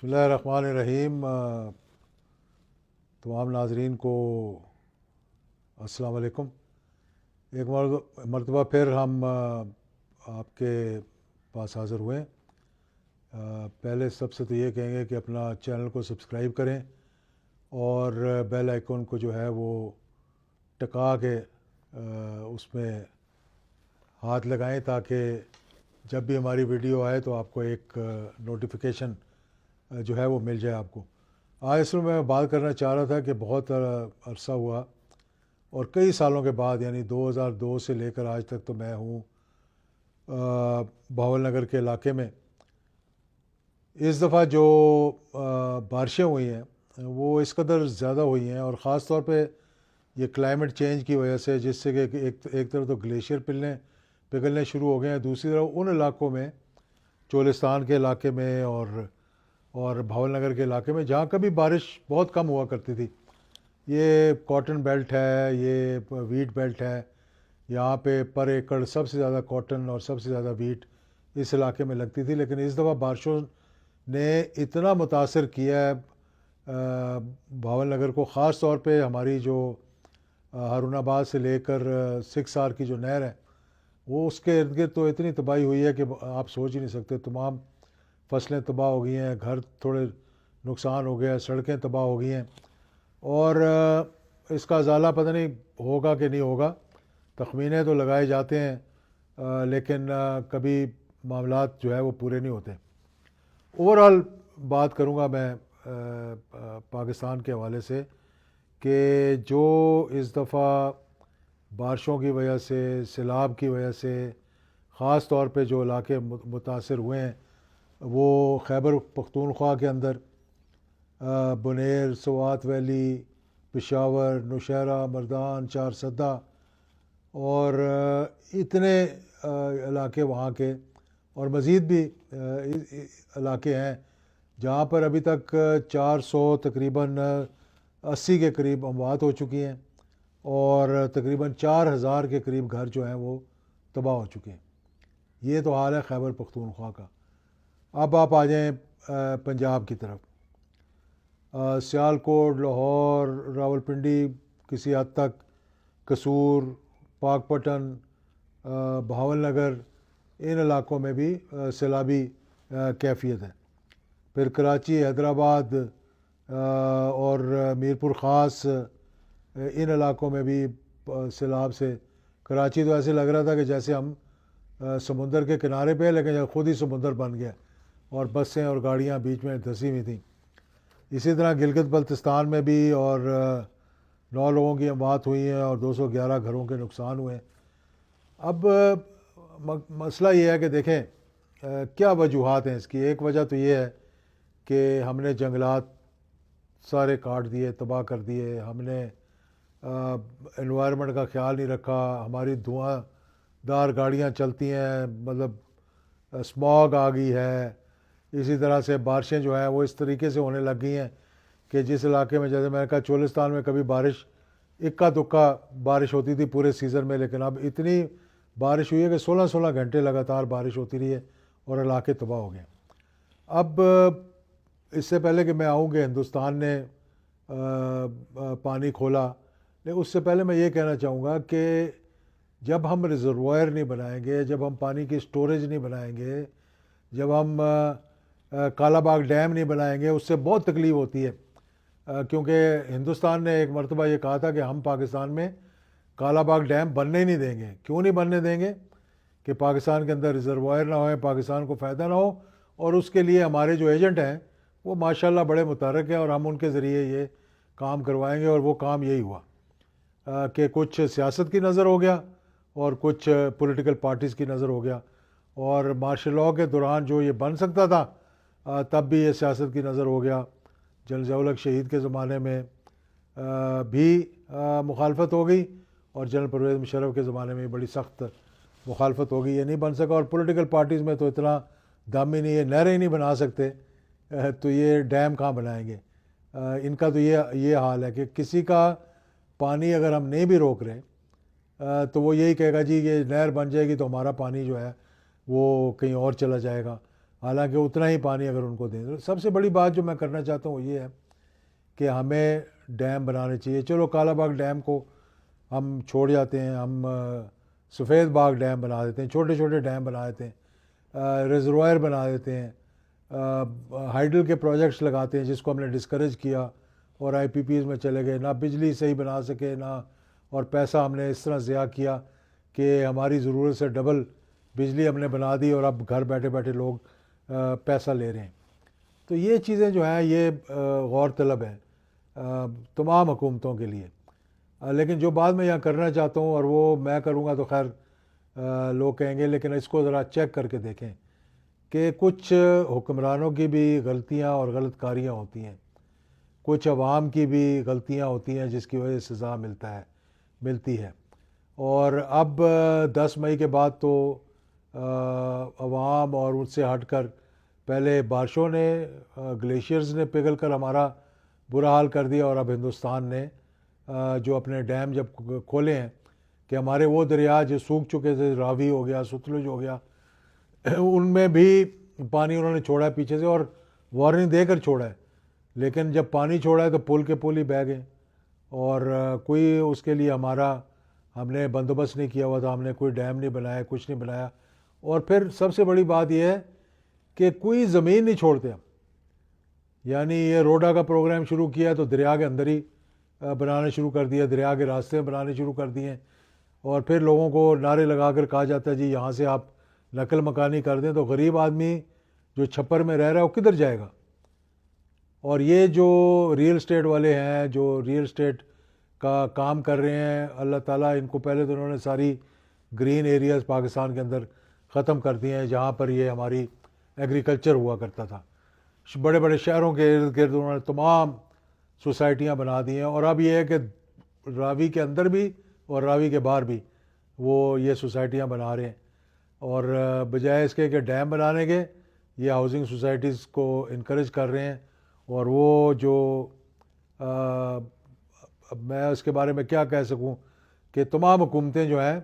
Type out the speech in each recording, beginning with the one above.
بسم اللہ الرحمن الرحیم۔ تمام ناظرین کو السلام علیکم۔ ایک مرتبہ پھر ہم آپ کے پاس حاضر ہوئے ہیں۔ پہلے سب سے تو یہ کہیں گے کہ اپنا چینل کو سبسکرائب کریں اور بیل آئیکن کو جو ہے وہ ٹکا کے اس میں ہاتھ لگائیں تاکہ جب بھی ہماری ویڈیو آئے تو آپ کو ایک نوٹیفیکیشن جو ہے وہ مل جائے آپ کو۔ آج اصل میں بات کرنا چاہ رہا تھا کہ بہت عرصہ ہوا اور کئی سالوں کے بعد، یعنی 2002 سے لے کر آج تک تو میں ہوں بہاول نگر کے علاقے میں۔ اس دفعہ جو بارشیں ہوئی ہیں وہ اس قدر زیادہ ہوئی ہیں، اور خاص طور پہ یہ کلائمیٹ چینج کی وجہ سے، جس سے کہ ایک طرف تو گلیشیئر پگھلنے شروع ہو گئے ہیں، دوسری طرف ان علاقوں میں، چولستان کے علاقے میں اور بھاول نگر کے علاقے میں، جہاں کبھی بارش بہت کم ہوا کرتی تھی۔ یہ کاٹن بیلٹ ہے، یہ ویٹ بیلٹ ہے، یہاں پہ پر ایکڑ سب سے زیادہ کاٹن اور سب سے زیادہ ویٹ اس علاقے میں لگتی تھی، لیکن اس دفعہ بارشوں نے اتنا متاثر کیا ہے بھاول نگر کو، خاص طور پہ ہماری جو ہارون آباد سے لے کر 6R کی جو نہر ہے، وہ اس کے ارد گرد تو اتنی تباہی ہوئی ہے کہ آپ سوچ ہی نہیں سکتے۔ تمام فصلیں تباہ ہو گئی ہیں، گھر تھوڑے نقصان ہو گیا، سڑکیں تباہ ہو گئی ہیں، اور اس کا ازالہ پتہ نہیں ہوگا کہ نہیں ہوگا۔ تخمینے تو لگائے جاتے ہیں لیکن کبھی معاملات جو ہے وہ پورے نہیں ہوتے۔ اوورآل بات کروں گا میں پاکستان کے حوالے سے کہ جو اس دفعہ بارشوں کی وجہ سے، سیلاب کی وجہ سے خاص طور پہ جو علاقے متاثر ہوئے ہیں، وہ خیبر پختونخوا کے اندر بنیر، سوات ویلی، پشاور، نوشہرہ، مردان، چارسدہ اور اتنے علاقے وہاں کے، اور مزید بھی علاقے ہیں جہاں پر ابھی تک 400 تقریباً 80 کے قریب اموات ہو چکی ہیں، اور تقریباً 4000 کے قریب گھر جو ہیں وہ تباہ ہو چکے ہیں۔ یہ تو حال ہے خیبر پختونخوا کا۔ اب آپ آ جائیں پنجاب کی طرف۔ سیالکوٹ، لاہور، راولپنڈی، کسی حد تک قصور، پاکپٹن، بہاول نگر، ان علاقوں میں بھی سیلابی کیفیت ہے۔ پھر کراچی، حیدرآباد اور میرپور خاص، ان علاقوں میں بھی سیلاب سے، کراچی تو ایسے لگ رہا تھا کہ جیسے ہم سمندر کے کنارے پہ، لیکن خود ہی سمندر بن گیا، اور بسیں اور گاڑیاں بیچ میں دھسی ہوئی تھیں۔ اسی طرح گلگت بلتستان میں بھی، اور 9 لوگوں کی اموات ہوئی ہیں اور 211 گھروں کے نقصان ہوئے ہیں۔ اب مسئلہ یہ ہے کہ دیکھیں کیا وجوہات ہیں اس کی۔ ایک وجہ تو یہ ہے کہ ہم نے جنگلات سارے کاٹ دیے، تباہ کر دیے، ہم نے انوائرمنٹ کا خیال نہیں رکھا، ہماری دھواں دار گاڑیاں چلتی ہیں، مطلب اسموگ آ گئی ہے۔ اسی طرح سے بارشیں جو ہیں وہ اس طریقے سے ہونے لگ گئی ہیں کہ جس علاقے میں، جیسے میں نے کہا چولستان میں کبھی بارش اکا دکا بارش ہوتی تھی پورے سیزن میں، لیکن اب اتنی بارش ہوئی ہے کہ 16 گھنٹے لگاتار بارش ہوتی رہی ہے اور علاقے تباہ ہو گئے۔ اب اس سے پہلے کہ میں آؤں کہ ہندوستان نے پانی کھولا، لیکن اس سے پہلے میں یہ کہنا چاہوں گا کہ جب ہم ریزروائر نہیں بنائیں گے، جب ہم پانی کی سٹوریج نہیں بنائیں گے، جب ہم کالا باغ ڈیم نہیں بنائیں گے، اس سے بہت تکلیف ہوتی ہے، کیونکہ ہندوستان نے ایک مرتبہ یہ کہا تھا کہ ہم پاکستان میں کالا باغ ڈیم بننے ہی نہیں دیں گے۔ کیوں نہیں بننے دیں گے؟ کہ پاکستان کے اندر ریزروائر نہ ہوئے، پاکستان کو فائدہ نہ ہو، اور اس کے لیے ہمارے جو ایجنٹ ہیں وہ ماشاءاللہ بڑے متحرک ہیں، اور ہم ان کے ذریعے یہ کام کروائیں گے، اور وہ کام یہی ہوا کہ کچھ سیاست کی نظر ہو گیا اور کچھ پولیٹیکل پارٹیز کی نظر ہو گیا، اور مارشل لاء کے دوران جو یہ بن سکتا تھا تب بھی یہ سیاست کی نظر ہو گیا۔ جنرل ضیاء الحق شہید کے زمانے میں بھی مخالفت ہو گئی، اور جنرل پرویز مشرف کے زمانے میں بڑی سخت مخالفت ہو گئی، یہ نہیں بن سکا۔ اور پولیٹیکل پارٹیز میں تو اتنا دم ہی نہیں ہے، نہریں ہی نہیں بنا سکتے، تو یہ ڈیم کہاں بنائیں گے؟ ان کا تو یہ حال ہے کہ کسی کا پانی اگر ہم نہیں بھی روک رہے تو وہ یہی کہے گا جی یہ نہر بن جائے گی تو ہمارا پانی جو ہے وہ کہیں اور چلا جائے گا۔ حالانکہ اتنا ہی پانی اگر ان کو دیں. سب سے بڑی بات جو میں کرنا چاہتا ہوں وہ یہ ہے کہ ہمیں ڈیم بنانے چاہیے. چلو کالا باغ ڈیم کو ہم چھوڑ جاتے ہیں, ہم سفید باغ ڈیم بنا دیتے ہیں, چھوٹے چھوٹے ڈیم بنا دیتے ہیں, ریزروائر بنا دیتے ہیں, ہائیڈل کے پروجیکٹس لگاتے ہیں جس کو ہم نے ڈسکریج کیا اور آئی پی پیز میں چلے گئے. نہ بجلی صحیح بنا سکے نہ, اور پیسہ ہم نے اس طرح ضیاع کیا کہ ہماری ضرورت سے ڈبل بجلی ہم نے بنا دی اور اب گھر بیٹھے بیٹھے لوگ پیسہ لے رہے ہیں. تو یہ چیزیں جو ہیں یہ غور طلب ہے تمام حکومتوں کے لیے. لیکن جو بات میں یہاں کرنا چاہتا ہوں, اور وہ میں کروں گا تو خیر لوگ کہیں گے, لیکن اس کو ذرا چیک کر کے دیکھیں کہ کچھ حکمرانوں کی بھی غلطیاں اور غلط کاریاں ہوتی ہیں, کچھ عوام کی بھی غلطیاں ہوتی ہیں جس کی وجہ سے سزا ملتی ہے. اور اب 10 مئی کے بعد تو عوام اور ان سے ہٹ کر پہلے بارشوں نے, گلیشیئرز نے پگھل کر ہمارا برا حال کر دیا, اور اب ہندوستان نے جو اپنے ڈیم جب کھولے ہیں کہ ہمارے وہ دریا جو سوکھ چکے تھے, راوی ہو گیا, ستلج ہو گیا, ان میں بھی پانی انہوں نے چھوڑا ہے پیچھے سے, اور وارننگ دے کر چھوڑا ہے. لیکن جب پانی چھوڑا ہے تو پل کے پل ہی بہہ گئے, اور کوئی اس کے لیے ہم نے بندوبست نہیں کیا ہوا تھا, ہم نے کوئی ڈیم نہیں بنایا, کچھ نہیں بنایا. اور پھر سب سے بڑی بات یہ ہے کہ کوئی زمین نہیں چھوڑتے ہم. یعنی یہ روڈا کا پروگرام شروع کیا تو دریا کے اندر ہی بنانا شروع کر دیا, دریا کے راستے بنانے شروع کر دیے, اور پھر لوگوں کو نعرے لگا کر کہا جاتا ہے جی یہاں سے آپ نقل مکانی کر دیں. تو غریب آدمی جو چھپر میں رہ رہا ہے وہ کدھر جائے گا؟ اور یہ جو ریئل اسٹیٹ والے ہیں, جو ریئل اسٹیٹ کا کام کر رہے ہیں, اللہ تعالیٰ ان کو, پہلے تو انہوں نے ساری گرین ایریاز پاکستان کے اندر ختم کر دیے ہیں جہاں پر یہ ہماری ایگریکلچر ہوا کرتا تھا. بڑے بڑے شہروں کے ارد گرد انہوں نے تمام سوسائٹیاں بنا دی ہیں, اور اب یہ ہے کہ راوی کے اندر بھی اور راوی کے باہر بھی وہ یہ سوسائٹیاں بنا رہے ہیں. اور بجائے اس کے کہ ڈیم بنانے کے, یہ ہاؤسنگ سوسائٹیز کو انکریج کر رہے ہیں. اور وہ جو اب میں اس کے بارے میں کیا کہہ سکوں کہ تمام حکومتیں جو ہیں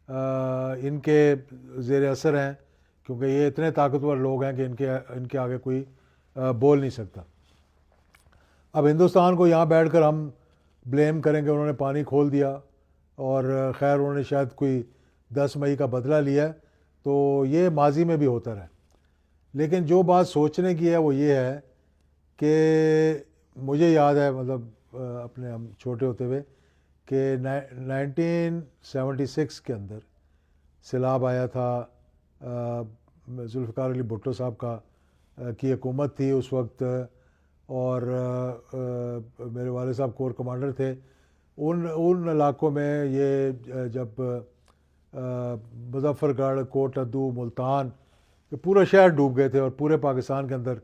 ان کے زیر اثر ہیں, کیونکہ یہ اتنے طاقتور لوگ ہیں کہ ان کے آگے کوئی بول نہیں سکتا. اب ہندوستان کو یہاں بیٹھ کر ہم بلیم کریں کہ انہوں نے پانی کھول دیا, اور خیر انہوں نے شاید کوئی 10 مئی کا بدلہ لیا ہے, تو یہ ماضی میں بھی ہوتا رہا. لیکن جو بات سوچنے کی ہے وہ یہ ہے کہ مجھے یاد ہے, مطلب اپنے ہم چھوٹے ہوتے ہوئے, کہ 1976 کے اندر سیلاب آیا تھا. ذوالفقار علی بھٹو صاحب کی حکومت تھی اس وقت, اور میرے والد صاحب کور کمانڈر تھے. ان علاقوں میں یہ جب مظفر گڑھ, کوٹ ادو, ملتان, یہ پورا شہر ڈوب گئے تھے, اور پورے پاکستان کے اندر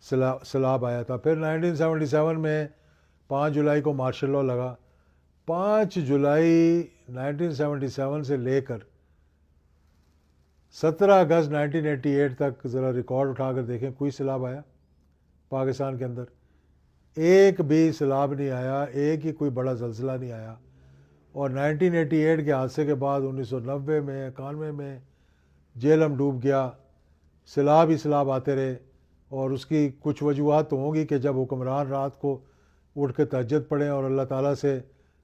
سیلاب آیا تھا. پھر 1977 میں 5 جولائی کو مارشل لاء لگا. 5 جولائی 1977 سے لے کر 17 اگست 1988 تک ذرا ریکارڈ اٹھا کر دیکھیں, کوئی سیلاب آیا پاکستان کے اندر؟ ایک بھی سیلاب نہیں آیا, ایک ہی کوئی بڑا زلزلہ نہیں آیا. اور 1988 کے حادثے کے بعد 1990 میں 91 میں جہلم ڈوب گیا, سیلاب ہی سیلاب آتے رہے. اور اس کی کچھ وجوہات تو ہوں گی کہ جب حکمران رات کو اٹھ کے تہجد پڑھیں اور اللہ تعالیٰ سے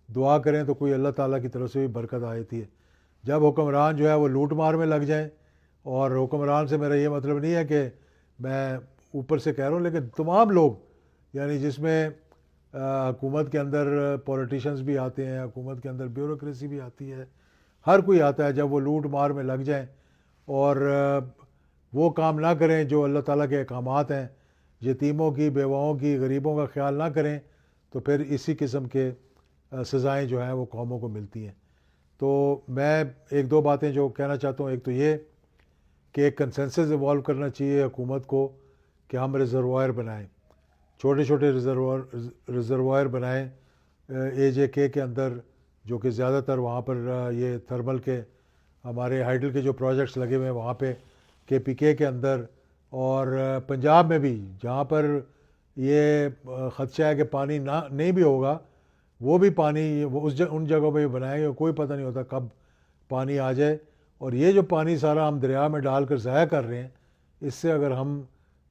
دعا کریں تو کوئی اللہ تعالیٰ کی طرف سے بھی برکت آ جاتی ہے. جب حکمران جو ہے وہ لوٹ مار میں لگ جائیں, اور حکمران سے میرا یہ مطلب نہیں ہے کہ میں اوپر سے کہہ رہا ہوں, لیکن تمام لوگ, یعنی جس میں حکومت کے اندر پولیٹیشنز بھی آتے ہیں, حکومت کے اندر بیوروکریسی بھی آتی ہے, ہر کوئی آتا ہے, جب وہ لوٹ مار میں لگ جائیں اور وہ کام نہ کریں جو اللہ تعالیٰ کے احکامات ہیں, یتیموں کی, بیواؤں کی, غریبوں کا خیال نہ کریں, تو پھر اسی قسم کے سزائیں جو ہیں وہ قوموں کو ملتی ہیں. تو میں ایک دو باتیں جو کہنا چاہتا ہوں, ایک تو یہ کہ ایک کنسنسس ایوالو کرنا چاہیے حکومت کو کہ ہم ریزروائر بنائیں, چھوٹے چھوٹے ریزروائر بنائیں AJK کے اندر, جو کہ زیادہ تر وہاں پر یہ تھرمل کے ہمارے ہائیڈل کے جو پروجیکٹس لگے ہوئے ہیں وہاں پہ, KPK کے اندر, اور پنجاب میں بھی جہاں پر یہ خدشہ ہے کہ پانی نہیں بھی ہوگا, وہ بھی پانی ان جگہوں پہ بھی بنائیں گے, کوئی پتہ نہیں ہوتا کب پانی آ جائے. اور یہ جو پانی سارا ہم دریا میں ڈال کر ضائع کر رہے ہیں, اس سے اگر ہم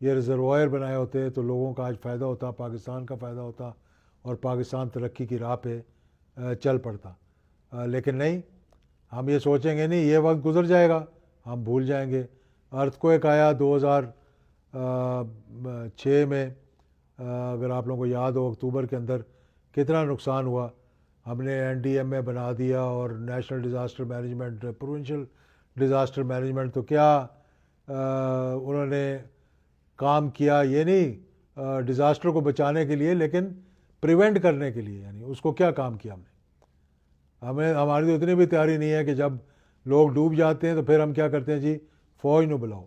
یہ ریزروائر بنائے ہوتے تو لوگوں کا آج فائدہ ہوتا، پاکستان کا فائدہ ہوتا اور پاکستان ترقی کی راہ پہ چل پڑتا۔ لیکن نہیں، ہم یہ سوچیں گے نہیں، یہ وقت گزر جائے گا، ہم بھول جائیں گے۔ ارتھکویک آیا 2006 میں، اگر آپ لوگوں کو یاد ہو اکتوبر کے اندر کتنا نقصان ہوا۔ ہم نے NDMA بنا دیا اور national disaster management, provincial disaster management, تو کیا انہوں نے کام کیا؟ یہ نہیں ڈیزاسٹر کو بچانے کے لیے، لیکن پریونٹ کرنے کے لیے، یعنی اس کو کیا کام کیا ہم نے؟ ہماری تو اتنی بھی تیاری نہیں ہے کہ جب لوگ ڈوب جاتے ہیں تو پھر ہم کیا کرتے ہیں، جی فوج نو بلاؤ۔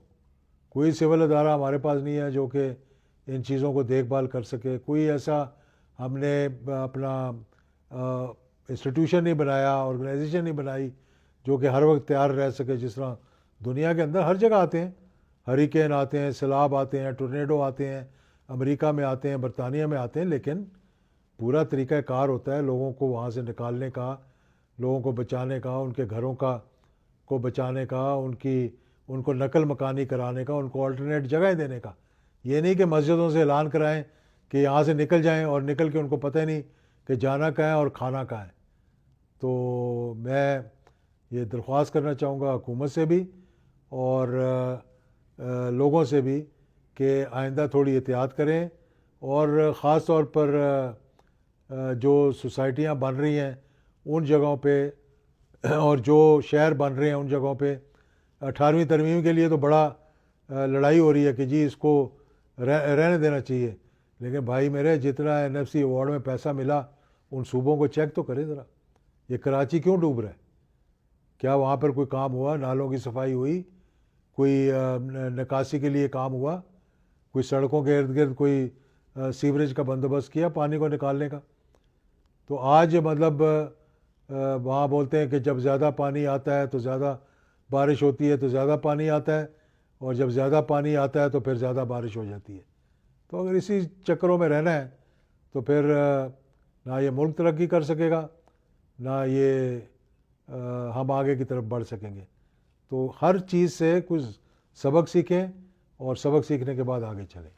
کوئی سول ادارہ ہمارے پاس نہیں ہے جو کہ ان چیزوں کو دیکھ بھال کر سکے، کوئی ایسا ہم نے اپنا انسٹیٹیوشن نہیں بنایا، آرگنائزیشن نہیں بنائی جو کہ ہر وقت تیار رہ سکے۔ جس طرح دنیا کے اندر ہر جگہ آتے ہیں، ہریکین آتے ہیں، سیلاب آتے ہیں، ٹورنیڈو آتے ہیں، امریکہ میں آتے ہیں، برطانیہ میں آتے ہیں، لیکن پورا طریقہ کار ہوتا ہے لوگوں کو وہاں سے نکالنے کا، لوگوں کو بچانے کا، ان کے گھروں کو بچانے کا، ان کو نقل مکانی کرانے کا، ان کو آلٹرنیٹ جگہ دینے کا۔ یہ نہیں کہ مسجدوں سے اعلان کرائیں کہ یہاں سے نکل جائیں اور نکل کے ان کو پتہ ہی نہیں کہ جانا کہاں ہے اور کھانا کہاں ہے۔ تو میں یہ درخواست کرنا چاہوں گا حکومت سے بھی اور لوگوں سے بھی کہ آئندہ تھوڑی احتیاط کریں، اور خاص طور پر جو سوسائٹیاں بن رہی ہیں ان جگہوں پہ اور جو شہر بن رہے ہیں ان جگہوں پہ 18ویں ترمیم کے لیے تو بڑا لڑائی ہو رہی ہے کہ جی اس کو رہنے دینا چاہیے، لیکن بھائی میرے جتنا NFC ایوارڈ میں پیسہ ملا ان صوبوں کو چیک تو کریں ذرا۔ یہ کراچی کیوں ڈوب رہا ہے؟ کیا وہاں پر کوئی کام ہوا؟ نالوں کی صفائی ہوئی؟ کوئی نکاسی کے لیے کام ہوا؟ کوئی سڑکوں کے ارد گرد کوئی سیوریج کا بندوبست کیا پانی کو نکالنے کا؟ تو آج مطلب وہاں بولتے ہیں کہ جب زیادہ پانی آتا ہے تو زیادہ بارش ہوتی ہے، تو زیادہ پانی آتا ہے، اور جب زیادہ پانی آتا ہے تو پھر زیادہ بارش ہو جاتی ہے۔ تو اگر اسی چکروں میں رہنا ہے تو پھر نہ یہ ملک ترقی کر سکے گا، نہ یہ ہم آگے کی طرف بڑھ سکیں گے۔ تو ہر چیز سے کچھ سبق سیکھیں اور سبق سیکھنے کے بعد آگے چلیں۔